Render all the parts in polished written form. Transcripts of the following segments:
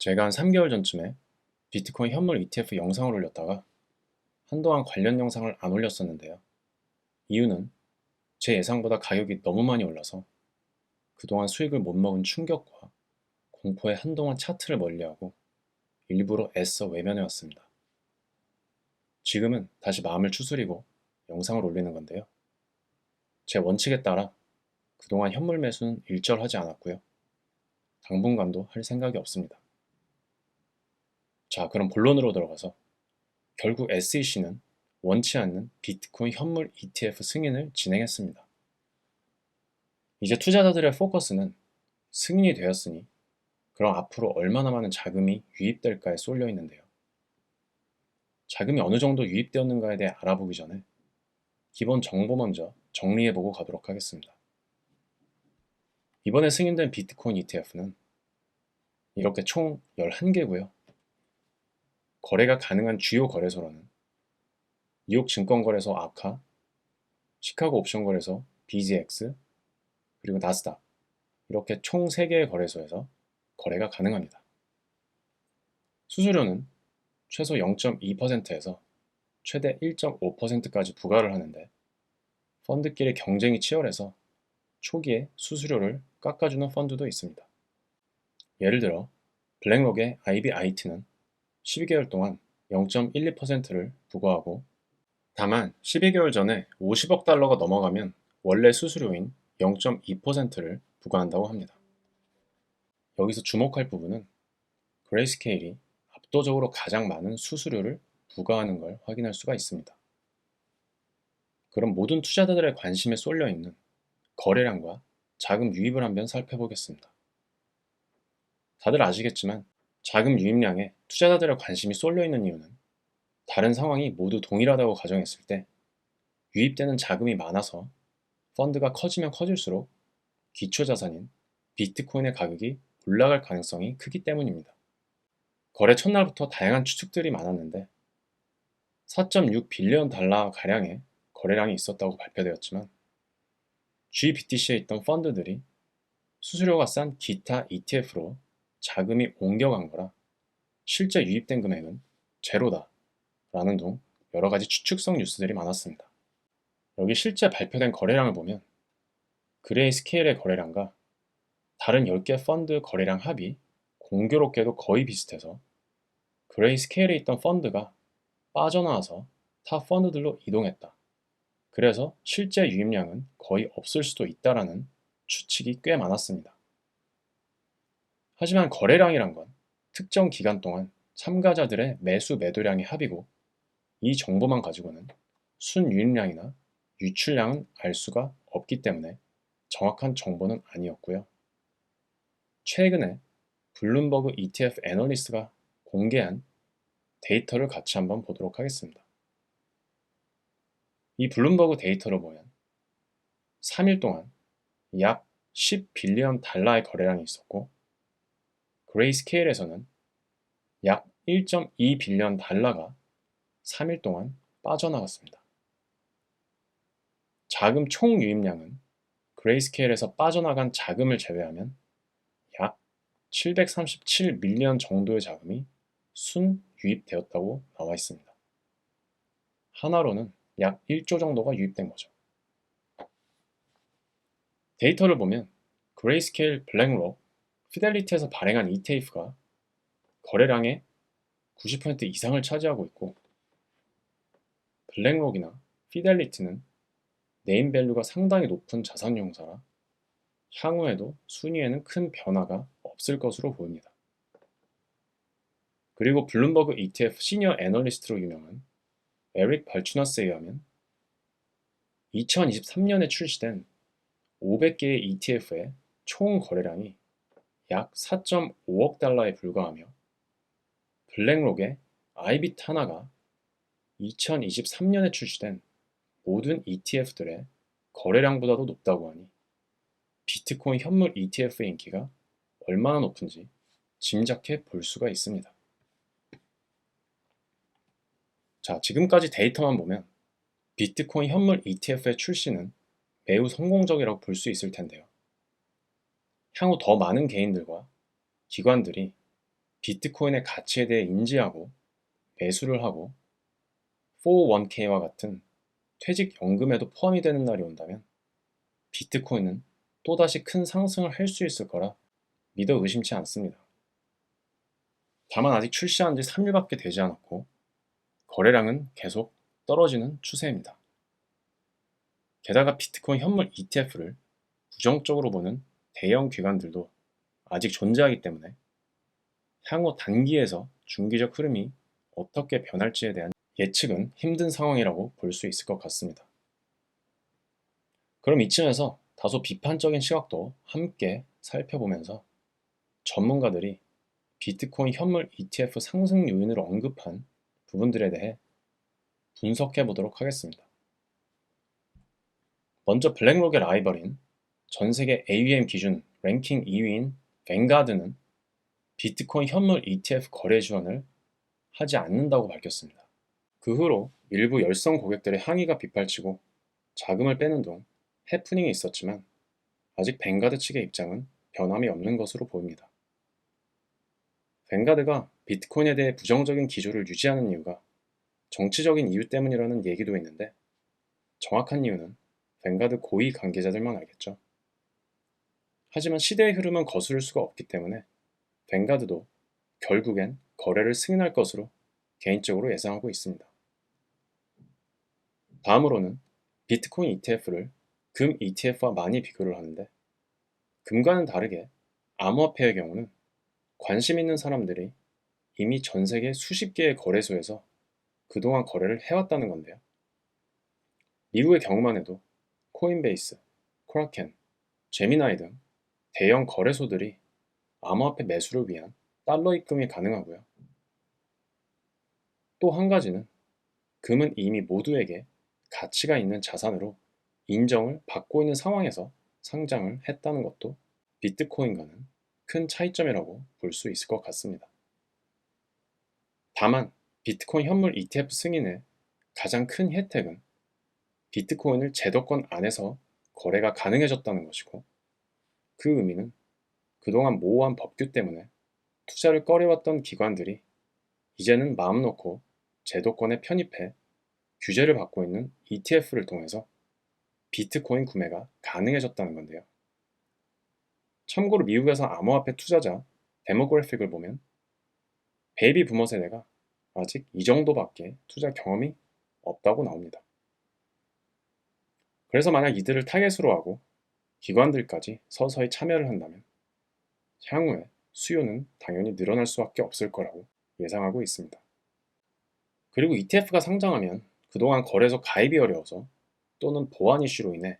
제가 한 3개월 전쯤에 비트코인 현물 ETF 영상을 올렸다가 한동안 관련 영상을 안 올렸었는데요. 이유는 제 예상보다 가격이 너무 많이 올라서 그동안 수익을 못 먹은 충격과 공포에 한동안 차트를 멀리하고 일부러 애써 외면해왔습니다. 지금은 다시 마음을 추스리고 영상을 올리는 건데요. 제 원칙에 따라 그동안 현물 매수는 일절하지 않았고요. 당분간도 할 생각이 없습니다. 자, 그럼 본론으로 들어가서 결국 SEC는 원치 않는 비트코인 현물 ETF 승인을 진행했습니다. 이제 투자자들의 포커스는 승인이 되었으니 그럼 앞으로 얼마나 많은 자금이 유입될까에 쏠려 있는데요. 자금이 어느 정도 유입되었는가에 대해 알아보기 전에 기본 정보 먼저 정리해보고 가도록 하겠습니다. 이번에 승인된 비트코인 ETF는 이렇게 총 11개고요. 거래가 가능한 주요 거래소로는 뉴욕 증권거래소 아카, 시카고 옵션거래소 BZX, 그리고 나스닥 이렇게 총 3개의 거래소에서 거래가 가능합니다. 수수료는 최소 0.2%에서 최대 1.5%까지 부과를 하는데 펀드끼리 경쟁이 치열해서 초기에 수수료를 깎아주는 펀드도 있습니다. 예를 들어 블랙록의 IBIT는 12개월 동안 0.12%를 부과하고 다만 12개월 전에 50억 달러가 넘어가면 원래 수수료인 0.2%를 부과한다고 합니다. 여기서 주목할 부분은 그레이스케일이 압도적으로 가장 많은 수수료를 부과하는 걸 확인할 수가 있습니다. 그럼 모든 투자자들의 관심에 쏠려 있는 거래량과 자금 유입을 한번 살펴보겠습니다. 다들 아시겠지만 자금 유입량에 투자자들의 관심이 쏠려 있는 이유는 다른 상황이 모두 동일하다고 가정했을 때 유입되는 자금이 많아서 펀드가 커지면 커질수록 기초자산인 비트코인의 가격이 올라갈 가능성이 크기 때문입니다. 거래 첫날부터 다양한 추측들이 많았는데 4.6 빌리언 달러 가량의 거래량이 있었다고 발표되었지만 GBTC에 있던 펀드들이 수수료가 싼 기타 ETF로 자금이 옮겨간 거라 실제 유입된 금액은 제로다 라는 등 여러 가지 추측성 뉴스들이 많았습니다. 여기 실제 발표된 거래량을 보면 그레이스케일의 거래량과 다른 10개 펀드 거래량 합이 공교롭게도 거의 비슷해서 그레이스케일에 있던 펀드가 빠져나와서 타 펀드들로 이동했다. 그래서 실제 유입량은 거의 없을 수도 있다라는 추측이 꽤 많았습니다. 하지만 거래량이란 건 특정 기간 동안 참가자들의 매수 매도량의 합이고 이 정보만 가지고는 순유입량이나 유출량은 알 수가 없기 때문에 정확한 정보는 아니었고요. 최근에 블룸버그 ETF 애널리스트가 공개한 데이터를 같이 한번 보도록 하겠습니다. 이 블룸버그 데이터를 보면 3일 동안 약 10빌리언 달러의 거래량이 있었고 그레이스케일에서는 약 1.2빌리언 달러가 3일 동안 빠져나갔습니다. 자금 총 유입량은 그레이스케일에서 빠져나간 자금을 제외하면 약 737밀리언 정도의 자금이 순 유입되었다고 나와 있습니다. 하나로는 약 1조 정도가 유입된 거죠. 데이터를 보면 그레이스케일, 블랙록, 피델리티에서 발행한 ETF가 거래량의 90% 이상을 차지하고 있고 블랙록이나 피델리티는 네임밸류가 상당히 높은 자산형사라 향후에도 순위에는 큰 변화가 없을 것으로 보입니다. 그리고 블룸버그 ETF 시니어 애널리스트로 유명한 에릭 발추나스에 의하면 2023년에 출시된 500개의 ETF의 총 거래량이 약 4.5억 달러에 불과하며 블랙록의 아이빗 하나가 2023년에 출시된 모든 ETF들의 거래량보다도 높다고 하니 비트코인 현물 ETF의 인기가 얼마나 높은지 짐작해 볼 수가 있습니다. 자, 지금까지 데이터만 보면 비트코인 현물 ETF의 출시는 매우 성공적이라고 볼 수 있을 텐데요. 향후 더 많은 개인들과 기관들이 비트코인의 가치에 대해 인지하고 매수를 하고 401k와 같은 퇴직연금에도 포함이 되는 날이 온다면 비트코인은 또다시 큰 상승을 할 수 있을 거라 믿어 의심치 않습니다. 다만 아직 출시한 지 3일밖에 되지 않았고 거래량은 계속 떨어지는 추세입니다. 게다가 비트코인 현물 ETF를 부정적으로 보는 대형 기관들도 아직 존재하기 때문에 향후 단기에서 중기적 흐름이 어떻게 변할지에 대한 예측은 힘든 상황이라고 볼 수 있을 것 같습니다. 그럼 이쯤에서 다소 비판적인 시각도 함께 살펴보면서 전문가들이 비트코인 현물 ETF 상승 요인으로 언급한 부분들에 대해 분석해 보도록 하겠습니다. 먼저 블랙록의 라이벌인 전 세계 AUM 기준 랭킹 2위인 뱅가드는 비트코인 현물 ETF 거래 지원을 하지 않는다고 밝혔습니다. 그 후로 일부 열성 고객들의 항의가 빗발치고 자금을 빼는 등 해프닝이 있었지만 아직 뱅가드 측의 입장은 변함이 없는 것으로 보입니다. 뱅가드가 비트코인에 대해 부정적인 기조를 유지하는 이유가 정치적인 이유 때문이라는 얘기도 있는데 정확한 이유는 뱅가드 고위 관계자들만 알겠죠. 하지만 시대의 흐름은 거스를 수가 없기 때문에 뱅가드도 결국엔 거래를 승인할 것으로 개인적으로 예상하고 있습니다. 다음으로는 비트코인 ETF를 금 ETF와 많이 비교를 하는데 금과는 다르게 암호화폐의 경우는 관심 있는 사람들이 이미 전 세계 수십 개의 거래소에서 그동안 거래를 해왔다는 건데요. 미국의 경우만 해도 코인베이스, 크라켄, 제미나이 등 대형 거래소들이 암호화폐 매수를 위한 달러 입금이 가능하고요. 또 한 가지는 금은 이미 모두에게 가치가 있는 자산으로 인정을 받고 있는 상황에서 상장을 했다는 것도 비트코인과는 큰 차이점이라고 볼 수 있을 것 같습니다. 다만 비트코인 현물 ETF 승인의 가장 큰 혜택은 비트코인을 제도권 안에서 거래가 가능해졌다는 것이고 그 의미는 그동안 모호한 법규 때문에 투자를 꺼려왔던 기관들이 이제는 마음 놓고 제도권에 편입해 규제를 받고 있는 ETF를 통해서 비트코인 구매가 가능해졌다는 건데요. 참고로 미국에서 암호화폐 투자자 데모그래픽을 보면 베이비 부머 세대가 아직 이 정도밖에 투자 경험이 없다고 나옵니다. 그래서 만약 이들을 타겟으로 하고 기관들까지 서서히 참여를 한다면 향후에 수요는 당연히 늘어날 수밖에 없을 거라고 예상하고 있습니다. 그리고 ETF가 상장하면 그동안 거래소 가입이 어려워서 또는 보안 이슈로 인해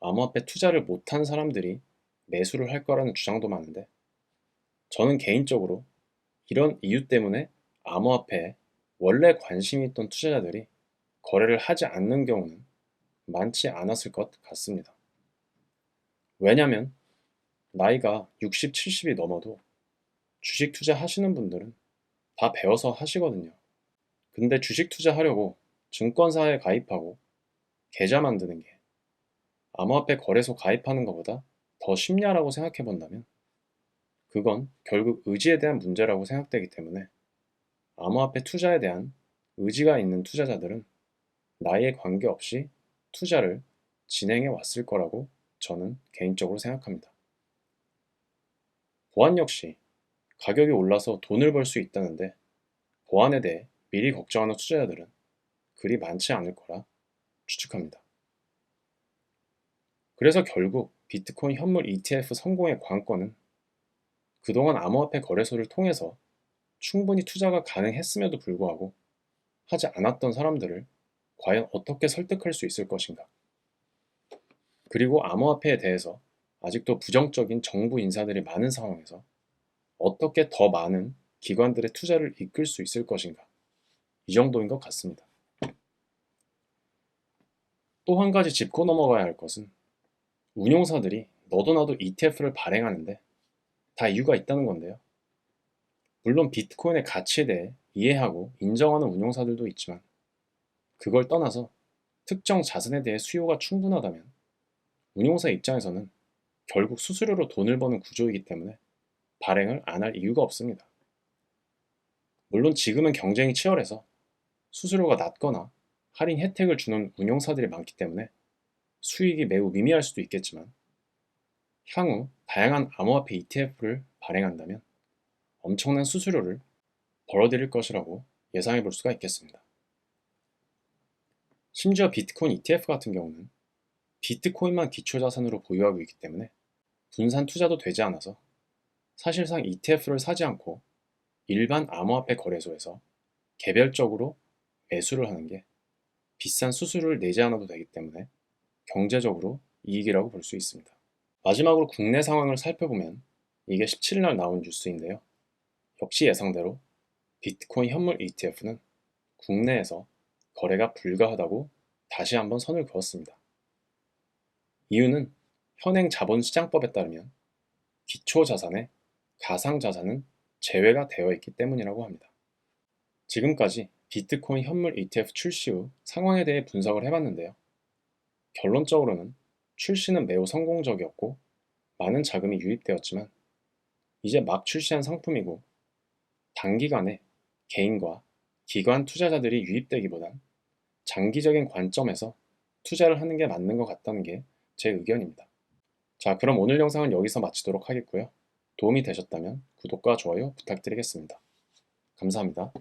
암호화폐 투자를 못한 사람들이 매수를 할 거라는 주장도 많은데 저는 개인적으로 이런 이유 때문에 암호화폐에 원래 관심이 있던 투자자들이 거래를 하지 않는 경우는 많지 않았을 것 같습니다. 왜냐면 나이가 60, 70이 넘어도 주식 투자 하시는 분들은 다 배워서 하시거든요. 근데 주식 투자하려고 증권사에 가입하고 계좌 만드는 게 암호화폐 거래소 가입하는 것보다 더 쉽냐라고 생각해 본다면 그건 결국 의지에 대한 문제라고 생각되기 때문에 암호화폐 투자에 대한 의지가 있는 투자자들은 나이에 관계없이 투자를 진행해 왔을 거라고 저는 개인적으로 생각합니다. 보안 역시 가격이 올라서 돈을 벌 수 있다는데 보안에 대해 미리 걱정하는 투자자들은 그리 많지 않을 거라 추측합니다. 그래서 결국 비트코인 현물 ETF 성공의 관건은 그동안 암호화폐 거래소를 통해서 충분히 투자가 가능했음에도 불구하고 하지 않았던 사람들을 과연 어떻게 설득할 수 있을 것인가? 그리고 암호화폐에 대해서 아직도 부정적인 정부 인사들이 많은 상황에서 어떻게 더 많은 기관들의 투자를 이끌 수 있을 것인가? 이 정도인 것 같습니다. 또 한 가지 짚고 넘어가야 할 것은 운용사들이 너도 나도 ETF를 발행하는데 다 이유가 있다는 건데요. 물론 비트코인의 가치에 대해 이해하고 인정하는 운용사들도 있지만 그걸 떠나서 특정 자산에 대해 수요가 충분하다면 운용사 입장에서는 결국 수수료로 돈을 버는 구조이기 때문에 발행을 안 할 이유가 없습니다. 물론 지금은 경쟁이 치열해서 수수료가 낮거나 할인 혜택을 주는 운용사들이 많기 때문에 수익이 매우 미미할 수도 있겠지만 향후 다양한 암호화폐 ETF를 발행한다면 엄청난 수수료를 벌어들일 것이라고 예상해 볼 수가 있겠습니다. 심지어 비트코인 ETF 같은 경우는 비트코인만 기초자산으로 보유하고 있기 때문에 분산 투자도 되지 않아서 사실상 ETF를 사지 않고 일반 암호화폐 거래소에서 개별적으로 매수를 하는 게 비싼 수수료를 내지 않아도 되기 때문에 경제적으로 이익이라고 볼 수 있습니다. 마지막으로 국내 상황을 살펴보면 이게 17일 날 나온 뉴스인데요. 역시 예상대로 비트코인 현물 ETF는 국내에서 거래가 불가하다고 다시 한번 선을 그었습니다. 이유는 현행 자본시장법에 따르면 기초자산에 가상자산은 제외가 되어 있기 때문이라고 합니다. 지금까지 비트코인 현물 ETF 출시 후 상황에 대해 분석을 해봤는데요. 결론적으로는 출시는 매우 성공적이었고 많은 자금이 유입되었지만 이제 막 출시한 상품이고 단기간에 개인과 기관 투자자들이 유입되기보단 장기적인 관점에서 투자를 하는 게 맞는 것 같다는 게 제 의견입니다. 자, 그럼 오늘 영상은 여기서 마치도록 하겠고요. 도움이 되셨다면 구독과 좋아요 부탁드리겠습니다. 감사합니다.